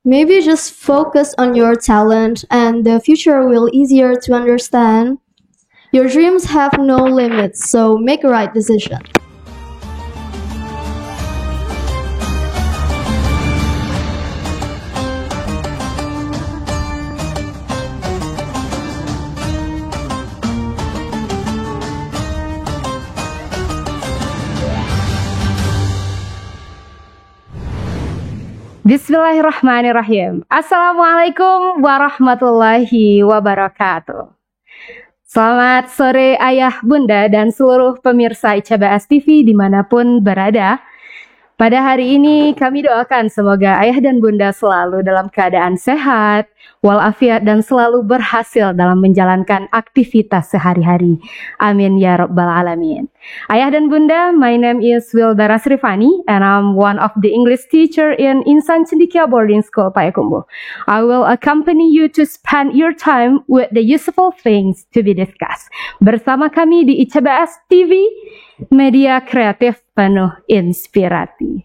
Maybe just focus on your talent and the future will easier to understand. Your dreams have no limits, so make a right decision. Bismillahirrahmanirrahim. Assalamualaikum warahmatullahi wabarakatuh. Selamat sore ayah, bunda, dan seluruh pemirsa ICBS TV dimanapun berada. Pada hari ini kami doakan semoga ayah dan bunda selalu dalam keadaan sehat, walafiat, dan selalu berhasil dalam menjalankan aktivitas sehari-hari. Amin ya rabbal alamin. Ayah dan bunda, my name is Wildara Srifani and I'm one of the English teacher in Insan Cendekia Boarding School Payakumbuh. I will accompany you to spend your time with the useful things to be discussed. Bersama kami di ICBS TV, media kreatif penuh inspirasi.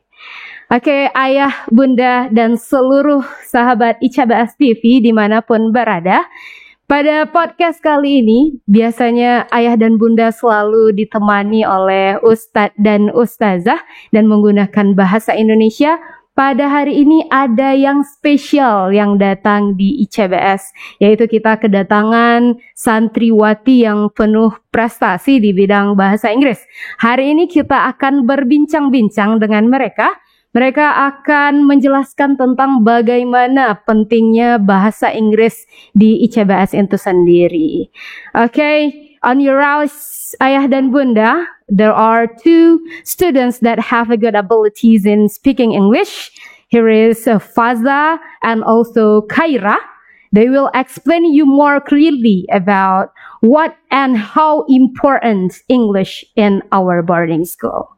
Oke, ayah, bunda, dan seluruh sahabat ICBS TV dimanapun berada. Pada podcast kali ini, biasanya ayah dan bunda selalu ditemani oleh ustadz dan ustazah dan menggunakan bahasa Indonesia. Pada hari ini ada yang spesial yang datang di ICBS, yaitu kita kedatangan santriwati yang penuh prestasi di bidang bahasa Inggris. Hari ini kita akan berbincang-bincang dengan mereka. Mereka akan menjelaskan tentang bagaimana pentingnya bahasa Inggris di ICBS itu sendiri. Okay, on your house, ayah dan bunda, there are two students that have a good abilities in speaking English. Here is Faza and also Khaira. They will explain you more clearly about what and how important English in our boarding school.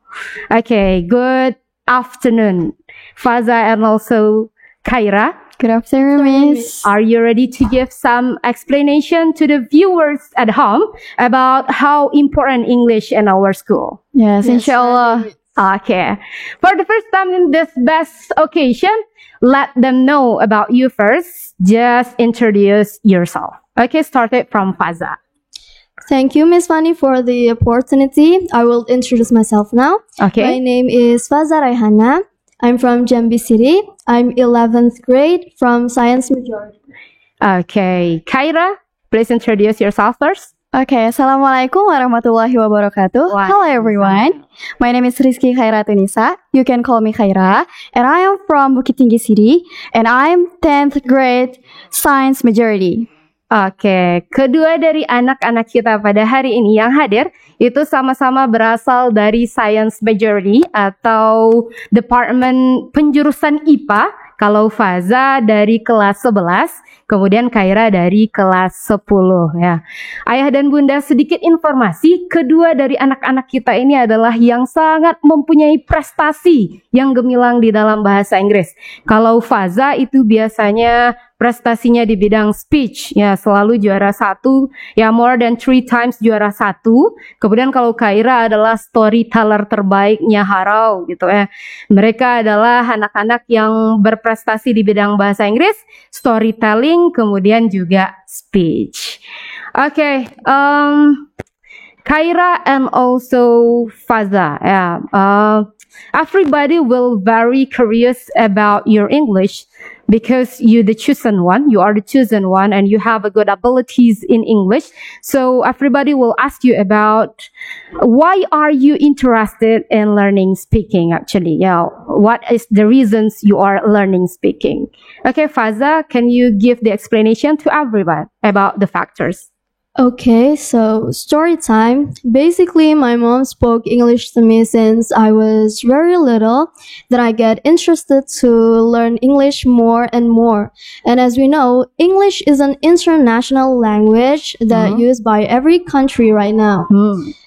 Okay, good afternoon, Faza and also Khaira. Good afternoon, Miss. Are you ready to give some explanation to the viewers at home about how important English in our school? Yes, inshallah. Okay. For the first time in this best occasion, let them know about you first. Just introduce yourself. Okay, start it from Faza. Thank you, Miss Fani, for the opportunity. I will introduce myself now. Okay. My name is Faza Raihana. I'm from Jambi City. I'm 11th grade from Science Majority. Okay. Khaira, please introduce yourself first. Okay, Assalamualaikum warahmatullahi wabarakatuh. Hello everyone. My name is Rizky Khairatunisa. You can call me Khaira. And I am from Bukit Tinggi City. And I'm 10th grade Science Majority. Oke, kedua dari anak-anak kita pada hari ini yang hadir itu sama-sama berasal dari Science Majority atau Departemen Penjurusan IPA. Kalau Faza dari kelas 11, kemudian Khaira dari kelas 10 ya. Ayah dan bunda, sedikit informasi, kedua dari anak-anak kita ini adalah yang sangat mempunyai prestasi yang gemilang di dalam bahasa Inggris. Kalau Faza itu biasanya prestasinya di bidang speech, ya selalu juara 1, ya more than 3 times juara 1. Kemudian kalau Khaira adalah storyteller terbaiknya Harau gitu ya. Mereka adalah anak-anak yang berprestasi di bidang bahasa Inggris, storytelling, kemudian juga speech. Okay, Khaira and also Faza, yeah. Everybody will very curious about your English because you the chosen one, you are the chosen one and you have a good abilities in English. So everybody will ask you about why are you interested in learning speaking actually? Yeah, what is the reasons you are learning speaking? Okay, Faza, can you give the explanation to everyone about the factors? Okay, so story time. Basically, my mom spoke English to me since I was very little. Then I get interested to learn English more and more. And as we know, English is an international language that used by every country right now.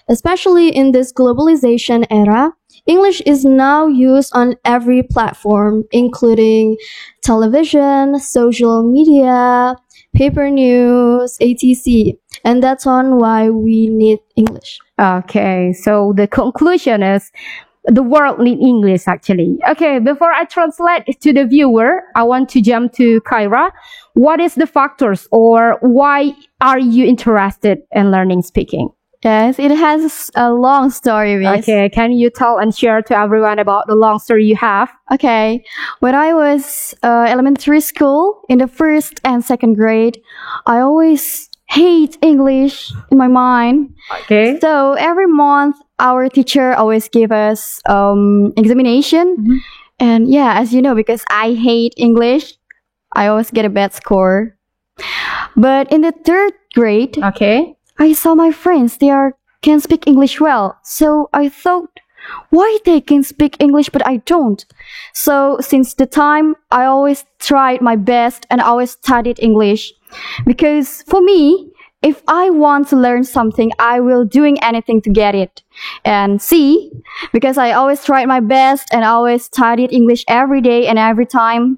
Especially in this globalization era, English is now used on every platform, including television, social media, paper news, etc. And that's on why we need English. Okay, so the conclusion is the world need English actually. Okay, before I translate to the viewer, I want to jump to Kyra. What is the factors or why are you interested in learning speaking? Yes, it has a long story, miss. Okay, can you tell and share to everyone about the long story you have? Okay, when I was elementary school in the first and second grade, I always hate English in my mind. Okay. So every month, our teacher always give us examination, and yeah, as you know, because I hate English, I always get a bad score. But in the third grade, Okay. I saw my friends, can speak English well. So I thought, why they can speak English but I don't? So since the time, I always tried my best and always studied English. Because for me, if I want to learn something, I will doing anything to get it. And see, because I always tried my best and always studied English every day and every time,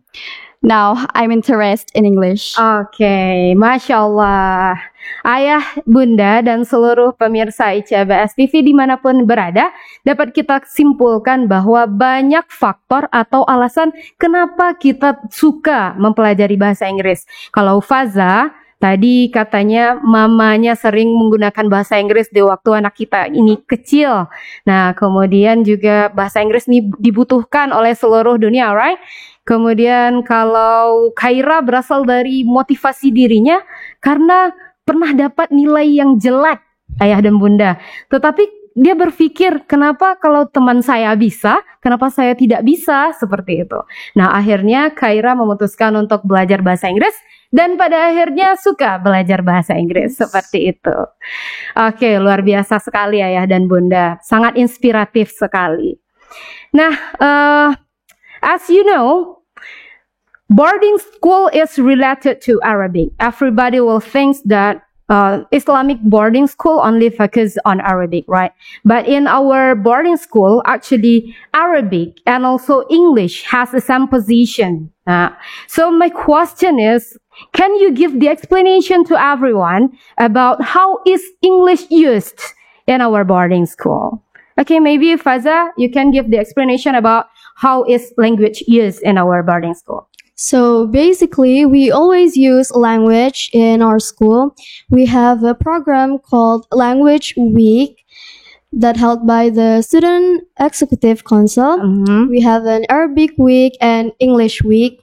now I'm interested in English. Oke, Masya Allah. Ayah, bunda, dan seluruh pemirsa ICBS TV dimanapun berada, dapat kita simpulkan bahwa banyak faktor atau alasan kenapa kita suka mempelajari bahasa Inggris. Kalau Faza, tadi katanya mamanya sering menggunakan bahasa Inggris di waktu anak kita ini kecil. Nah, kemudian juga bahasa Inggris ini dibutuhkan oleh seluruh dunia, right? Kemudian kalau Kyra berasal dari motivasi dirinya karena pernah dapat nilai yang jelek, ayah dan bunda. Tetapi dia berpikir, kenapa kalau teman saya bisa, kenapa saya tidak bisa, seperti itu. Nah, akhirnya Kyra memutuskan untuk belajar bahasa Inggris dan pada akhirnya suka belajar bahasa Inggris, seperti itu. Oke, luar biasa sekali ayah dan bunda, sangat inspiratif sekali. Nah, as you know, boarding school is related to Arabic. Everybody will think that Islamic boarding school only focus on Arabic, right? But in our boarding school, actually Arabic and also English has the same position. So my question is, can you give the explanation to everyone about how is English used in our boarding school? Okay, maybe Faza, you can give the explanation about how is language used in our boarding school. So basically, we always use language in our school. We have a program called Language Week that held by the Student Executive Council. We have an Arabic week and English week.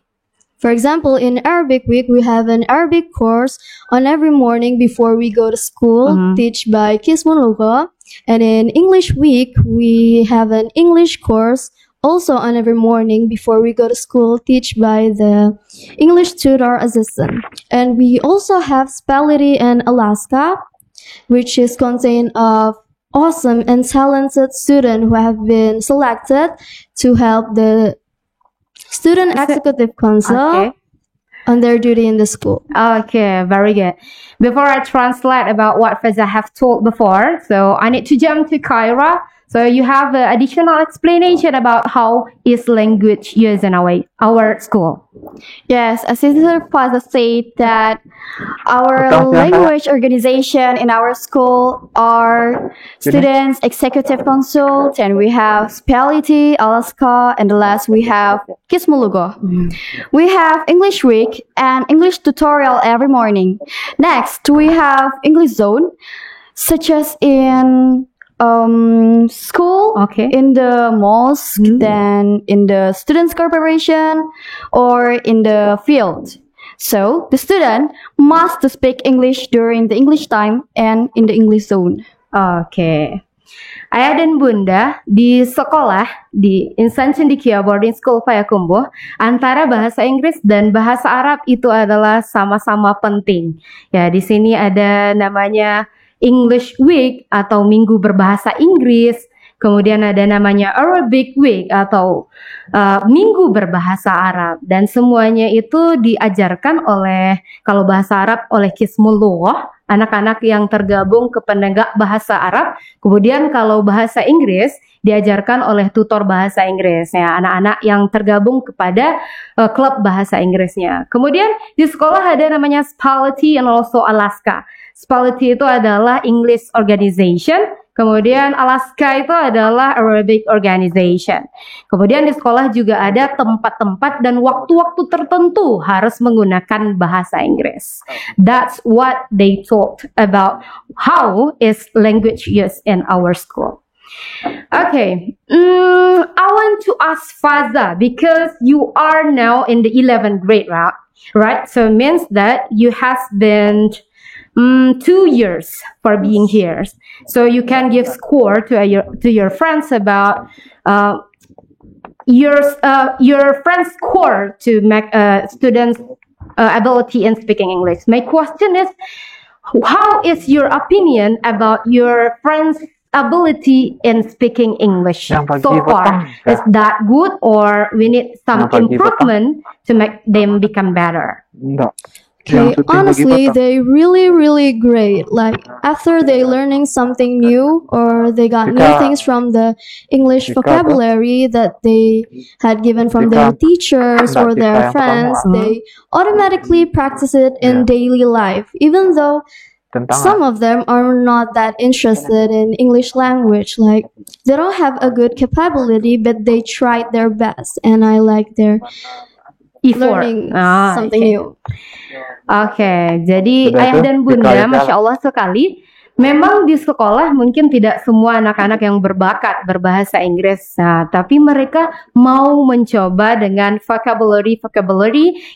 For example, in Arabic week, we have an Arabic course on every morning before we go to school, teach by Qismun Lugha. And in English week, we have an English course also on every morning before we go to school, teach by the English tutor assistant. And we also have Spellity in Alaska, which is contained of awesome and talented students who have been selected to help the Student Executive Council on their duty in the school. Okay, very good. Before I translate about what Faza have told before, so I need to jump to Kyra. So you have an additional explanation about how is language used in our school. Yes, as Sister Faza said that our language organization in our school are Students Executive Council, and we have Spellity, Alaska, and the last we have Qismun Lugha. We have English Week and English tutorial every morning. Next, we have English Zone, such as in school, in the mosque, then in the students corporation, or in the field. So the student must speak English during the English time and in the English zone. Oke. Ayah dan bunda di sekolah di Insan Cendekia Boarding School Payakumbuh, antara bahasa Inggris dan bahasa Arab itu adalah sama-sama penting. Ya, di sini ada namanya English Week atau Minggu Berbahasa Inggris, kemudian ada namanya Arabic Week atau Minggu Berbahasa Arab, dan semuanya itu diajarkan oleh, kalau bahasa Arab oleh Qismun Lugha, anak-anak yang tergabung ke penegak bahasa Arab. Kemudian kalau bahasa Inggris diajarkan oleh tutor bahasa Inggris, ya, anak-anak yang tergabung kepada klub bahasa Inggrisnya. Kemudian di sekolah ada namanya Spellity and also Alaska. Spellity itu adalah English Organization, Kemudian Alaska itu adalah aerobic organization. Kemudian di sekolah juga ada tempat-tempat dan waktu-waktu tertentu harus menggunakan bahasa Inggris. That's what they talked about how is language used in our school. Okay, I want to ask Faza because you are now in the 11th grade, right? So it means that you have been 2 years for being here, so you can give score to your friends about your friends' score to make students' ability in speaking English. My question is, how is your opinion about your friends' ability in speaking English so far? Is that good, or we need some improvement to make them become better? Okay, honestly, they really great. Like after they learning something new or they got new things from the English vocabulary that they had given from their teachers or their friends, they automatically practice it in daily life, even though some of them are not that interested in English language. Like they don't have a good capability, but they tried their best, and I like their learning something new. Oke, jadi ayah dan bunda, Masya Allah sekali. Memang di sekolah mungkin tidak semua anak-anak yang berbakat berbahasa Inggris, tapi mereka mau mencoba dengan vocabulary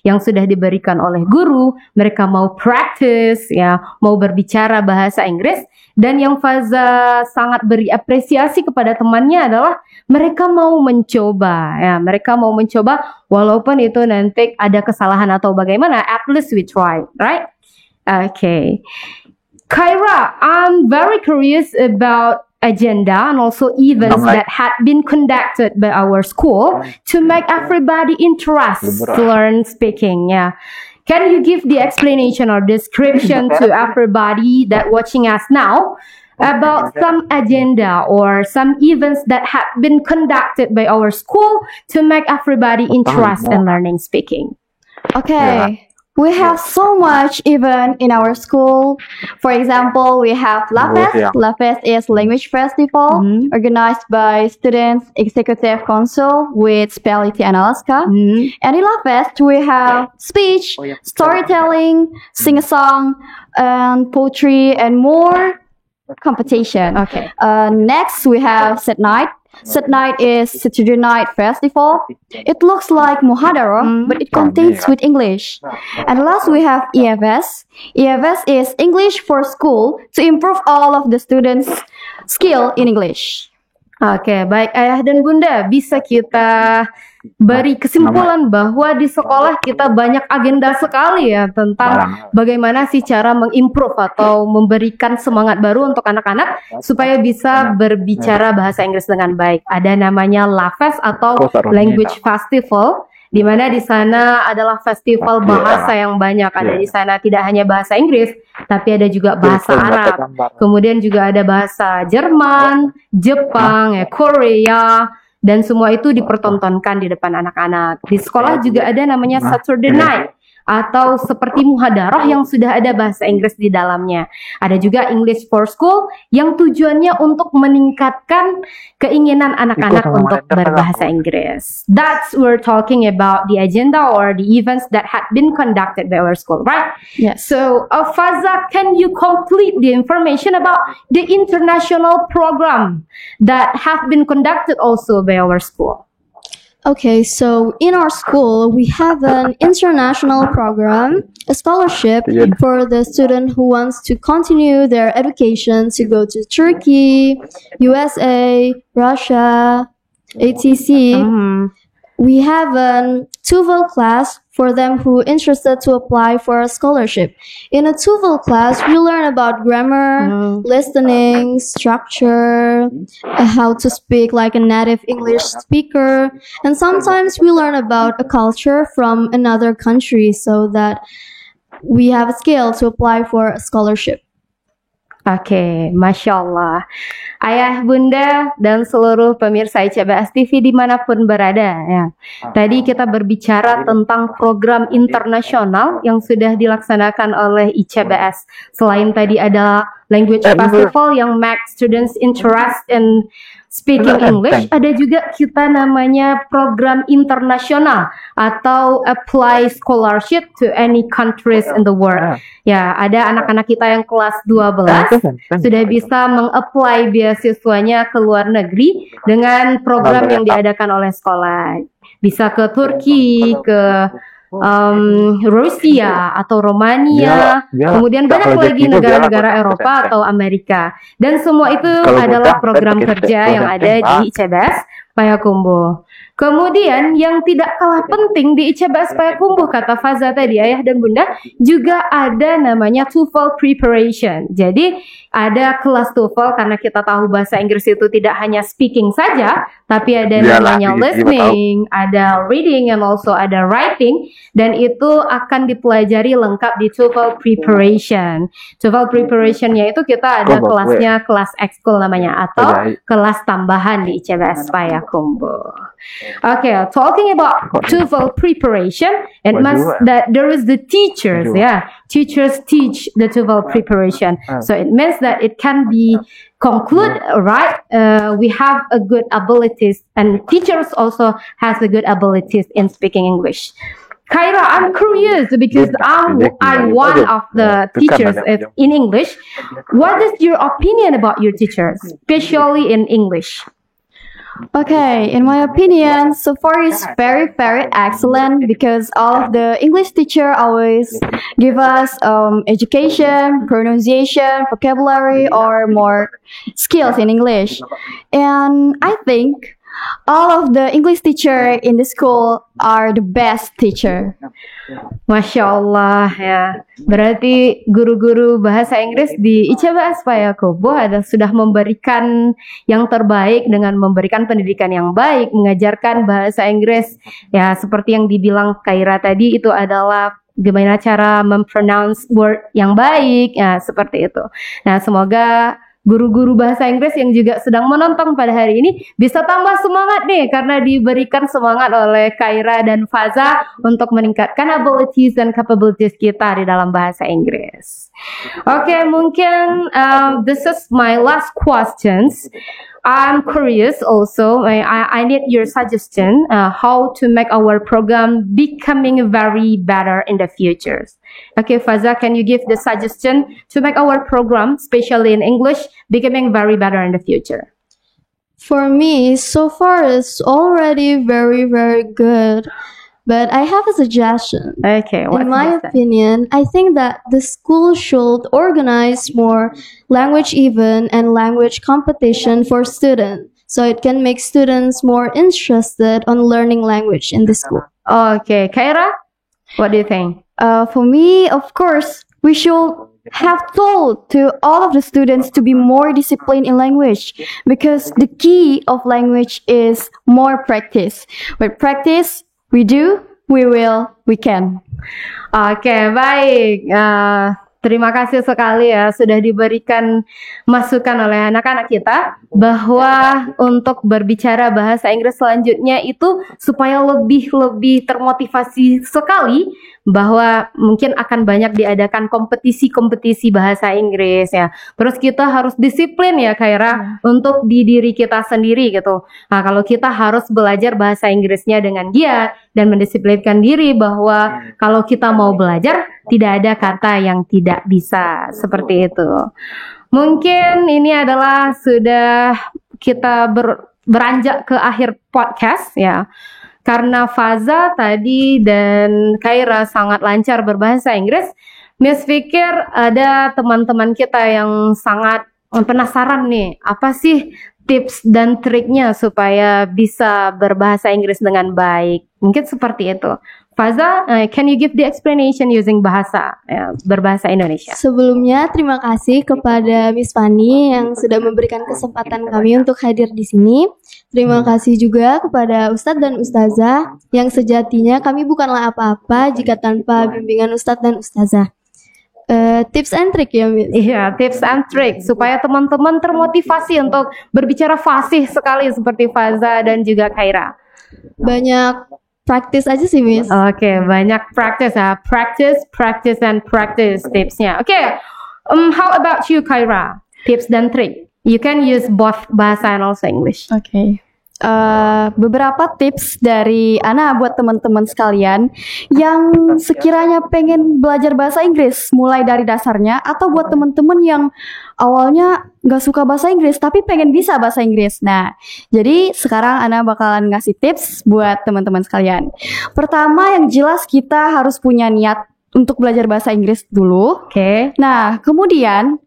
yang sudah diberikan oleh guru. Mereka mau practice, ya, mau berbicara bahasa Inggris. Dan yang Faza sangat beri apresiasi kepada temannya adalah mereka mau mencoba, ya, mereka mau mencoba walaupun itu nanti ada kesalahan atau bagaimana. At least we try, right? Okay. Khaira, I'm very curious about agenda and also events that had been conducted by our school to make everybody interested to learn speaking. Yeah, can you give the explanation or description to everybody that watching us now about some agenda or some events that had been conducted by our school to make everybody interested in learning speaking? Okay. We have so much event in our school. For example, we have LaFest. LaFest is Language Festival organized by Students Executive Council with Specialty in Alaska. And in LaFest, we have speech, storytelling, sing-a-song, and poetry, and more competition. Okay. Next, we have Set Night. Set Night is Saturday Night Festival. It looks like Muhadara, but it contains with English. And last we have EFS. EFS is English for School to improve all of the students' skill in English. Oke, baik ayah dan bunda, bisa kita beri kesimpulan bahwa di sekolah kita banyak agenda sekali ya tentang bagaimana sih cara mengimprove atau memberikan semangat baru untuk anak-anak supaya bisa berbicara bahasa Inggris dengan baik. Ada namanya LaFest atau Language Festival, di mana di sana adalah festival bahasa yang banyak. Ada di sana tidak hanya bahasa Inggris, tapi ada juga bahasa Arab. Kemudian juga ada bahasa Jerman, Jepang, Korea, dan semua itu dipertontonkan di depan anak-anak. Di sekolah juga ada namanya Saturday Night atau seperti muhadarah yang sudah ada bahasa Inggris di dalamnya. Ada juga English for School yang tujuannya untuk meningkatkan keinginan anak-anak untuk berbahasa Inggris. That's we're talking about the agenda or the events that had been conducted by our school, right? Yes. So, Faza, can you complete the information about the international program that have been conducted also by our school? Okay, so in our school, we have an international program, a scholarship for the student who wants to continue their education to go to Turkey, USA, Russia, etc. We have a TOEFL class for them who are interested to apply for a scholarship. In a TOEFL class, we learn about grammar, listening, structure, how to speak like a native English speaker, and sometimes we learn about a culture from another country so that we have a skill to apply for a scholarship. Oke, Masya Allah. Ayah, bunda, dan seluruh pemirsa ICBS TV dimanapun berada. Ya. Tadi kita berbicara tentang program internasional yang sudah dilaksanakan oleh ICBS. Selain tadi ada language festival yang make students interest in speaking English. Ada juga kita namanya program internasional atau apply scholarship to any countries in the world. Ya, ada anak-anak kita yang kelas 12 sudah bisa meng-apply beasiswanya ke luar negeri dengan program yang diadakan oleh sekolah. Bisa ke Turki, ke Rusia atau Romania, kemudian banyak lagi negara-negara Eropa atau Amerika, dan semua itu adalah program kerja yang ada di ICBS Payakumbuh. Kemudian yang tidak kalah penting di ICBS Payakumbuh, kata Faza tadi, ayah dan bunda, juga ada namanya TOEFL preparation. Jadi ada kelas TOEFL karena kita tahu bahasa Inggris itu tidak hanya speaking saja, tapi ada namanya listening, ada reading, and also ada writing, dan itu akan dipelajari lengkap di TOEFL preparation. TOEFL preparationnya itu kita ada kelasnya, kelas ekskul namanya, atau kelas tambahan di ICBS Payakumbuh. Okay, talking about TOEFL preparation, it must that there is the teachers, teachers teach the TOEFL preparation. So it means that it can be conclude, right? We have a good abilities, and teachers also has a good abilities in speaking English. Khaira, I'm curious because I'm one of the teachers in English. What is your opinion about your teachers, especially in English? Okay, in my opinion, so far it's very, very excellent because all of the English teacher always give us education, pronunciation, vocabulary, or more skills in English. And I think all of the English teacher in the school are the best teacher. Masya Allah ya. Berarti guru-guru bahasa Inggris di ICBS Payakumbuh sudah memberikan yang terbaik dengan memberikan pendidikan yang baik, mengajarkan bahasa Inggris. Ya, seperti yang dibilang Khaira tadi, itu adalah gimana cara mempronounce word yang baik, ya seperti itu. Nah, semoga guru-guru bahasa Inggris yang juga sedang menonton pada hari ini bisa tambah semangat nih, karena diberikan semangat oleh Khaira dan Faza untuk meningkatkan abilities dan capabilities kita di dalam bahasa Inggris. Oke, mungkin this is my last questions. I'm curious also, I need your suggestion how to make our program becoming very better in the future. Okay, Faza, can you give the suggestion to make our program, especially in English, becoming very better in the future? For me, so far it's already very, very good. But I have a suggestion. Okay, in my opinion, I think that the school should organize more language event and language competition for students, so it can make students more interested on learning language in the school. Okay, Khaira, what do you think? For me, of course, we should have told to all of the students to be more disciplined in language, because the key of language is more practice. With practice, we do, we will, we can. Oke, baik. Terima kasih sekali ya sudah diberikan masukan oleh anak-anak kita bahwa untuk berbicara bahasa Inggris selanjutnya itu supaya lebih termotivasi sekali, bahwa mungkin akan banyak diadakan kompetisi-kompetisi bahasa Inggris ya. Terus kita harus disiplin ya Khaira untuk di diri kita sendiri gitu. Nah, kalau kita harus belajar bahasa Inggrisnya dengan giat dan mendisiplinkan diri bahwa kalau kita mau belajar tidak ada kata yang tidak bisa, seperti itu. Mungkin ini adalah sudah kita beranjak ke akhir podcast ya. Karena Faza tadi dan Khaira sangat lancar berbahasa Inggris, Miss pikir ada teman-teman kita yang sangat penasaran nih, apa sih tips dan triknya supaya bisa berbahasa Inggris dengan baik? Mungkin seperti itu. Faza, can you give the explanation using berbahasa Indonesia? Sebelumnya, terima kasih kepada Miss Fani yang sudah memberikan kesempatan kami untuk hadir di sini. Terima kasih juga kepada Ustadz dan Ustazah yang sejatinya kami bukanlah apa-apa jika tanpa bimbingan Ustadz dan Ustazah. Tips and trick ya, Miss? Iya, tips and trick supaya teman-teman termotivasi untuk berbicara fasih sekali seperti Faza dan juga Khaira. Banyak practice aja sih, Miss. Oke, banyak practice ya. Practice and practice tipsnya. Oke, How about you, Khaira? Tips dan trik. You can use both bahasa and also English. Oke. Beberapa tips dari Ana buat teman-teman sekalian yang sekiranya pengen belajar bahasa Inggris mulai dari dasarnya, atau buat teman-teman yang awalnya gak suka bahasa Inggris tapi pengen bisa bahasa Inggris. Nah, jadi sekarang Ana bakalan ngasih tips buat teman-teman sekalian. Pertama, yang jelas kita harus punya niat untuk belajar bahasa Inggris dulu. Oke. Nah, kemudian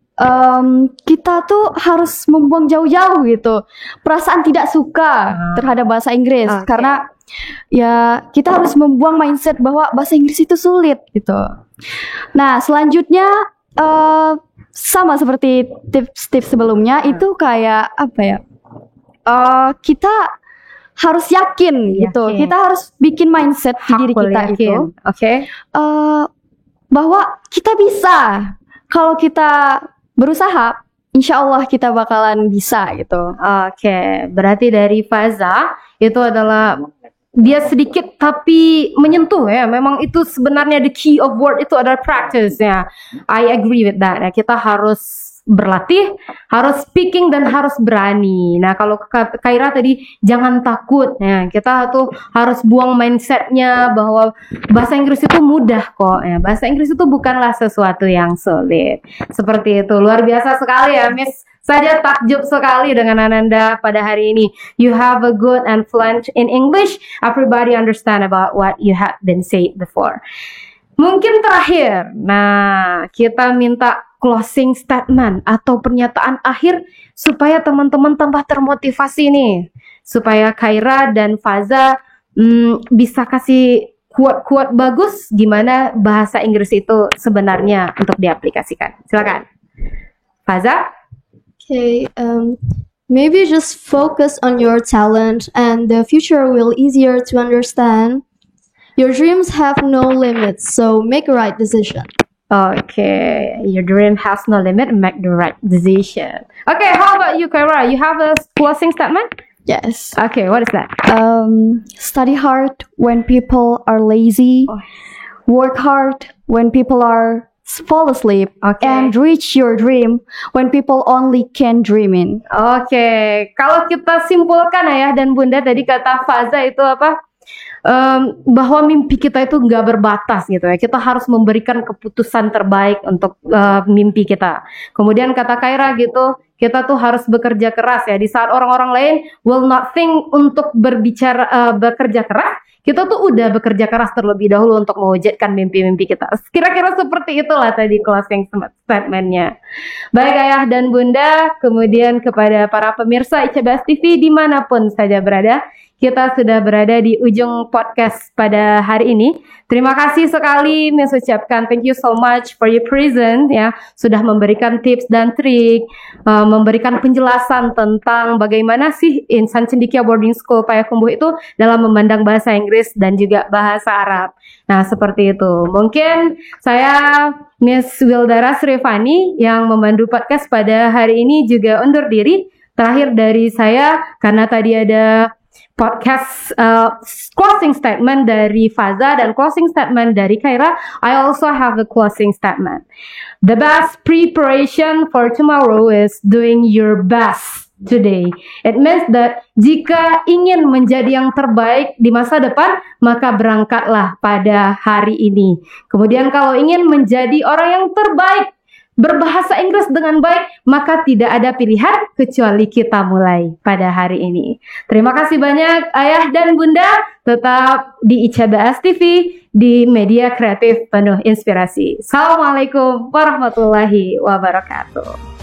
kita tuh harus membuang jauh-jauh gitu perasaan tidak suka terhadap bahasa Inggris, karena ya kita harus membuang mindset bahwa bahasa Inggris itu sulit gitu. Nah, selanjutnya sama seperti tips-tips sebelumnya, itu kayak apa ya, kita harus yakin gitu. Kita harus bikin mindset di diri kita itu, bahwa kita bisa. Kalau kita berusaha, insya Allah kita bakalan bisa gitu. Oke, berarti dari Faza itu adalah dia sedikit tapi menyentuh ya. Memang itu sebenarnya the key of word itu adalah practice ya. I agree with that. Ya, kita harus berlatih, harus speaking dan harus berani. Nah, kalau Khaira tadi jangan takut. Nah, kita tuh harus buang mindsetnya bahwa bahasa Inggris itu mudah kok. Ya, bahasa Inggris itu bukanlah sesuatu yang sulit. Seperti itu. Luar biasa sekali ya, Miss. Saya takjub sekali dengan Ananda pada hari ini. You have a good and fluent in English. Everybody understand about what you have been said before. Mungkin terakhir, nah kita minta closing statement atau pernyataan akhir supaya teman-teman tambah termotivasi nih, supaya Khaira dan Faza bisa kasih quote-quote bagus gimana bahasa Inggris itu sebenarnya untuk diaplikasikan. Silakan, Faza. Okay, maybe just focus on your talent and the future will easier to understand. Your dreams have no limits, so make a right decision. Okay, your dream has no limit, make the right decision. Okay, how about you, Khaira? You have a closing statement? Yes. Okay, what is that? Study hard when people are lazy. Work hard when people are fall asleep. And reach your dream when people only can dream in. Okay, kalau kita simpulkan ayah dan bunda tadi kata Faza itu apa? Bahwa mimpi kita itu nggak berbatas gitu ya. Kita harus memberikan keputusan terbaik untuk mimpi kita. Kemudian kata Khaira gitu, kita tuh harus bekerja keras ya. Di saat orang-orang lain will not think untuk bekerja keras, kita tuh udah bekerja keras terlebih dahulu untuk mewujudkan mimpi-mimpi kita. Kira-kira seperti itulah tadi closing statement-nya. Baik ayah dan bunda, kemudian kepada para pemirsa ICBS TV dimanapun saja berada, kita sudah berada di ujung podcast pada hari ini. Terima kasih sekali, Miss ucapkan thank you so much for your presence ya, sudah memberikan tips dan trik, memberikan penjelasan tentang bagaimana sih Insan Cendekia Boarding School Payakumbuh itu dalam memandang bahasa Inggris dan juga bahasa Arab. Nah, seperti itu. Mungkin saya Miss Wildara Srivani yang memandu podcast pada hari ini juga undur diri. Terakhir dari saya, karena tadi ada podcast closing statement dari Faza dan closing statement dari Khaira, I also have a closing statement. The best preparation for tomorrow is doing your best today. It means that jika ingin menjadi yang terbaik di masa depan, maka berangkatlah pada hari ini. Kemudian kalau ingin menjadi orang yang terbaik, berbahasa Inggris dengan baik, maka tidak ada pilihan kecuali kita mulai pada hari ini. Terima kasih banyak ayah dan bunda, tetap di ICBS TV, di media kreatif penuh inspirasi. Assalamualaikum warahmatullahi wabarakatuh.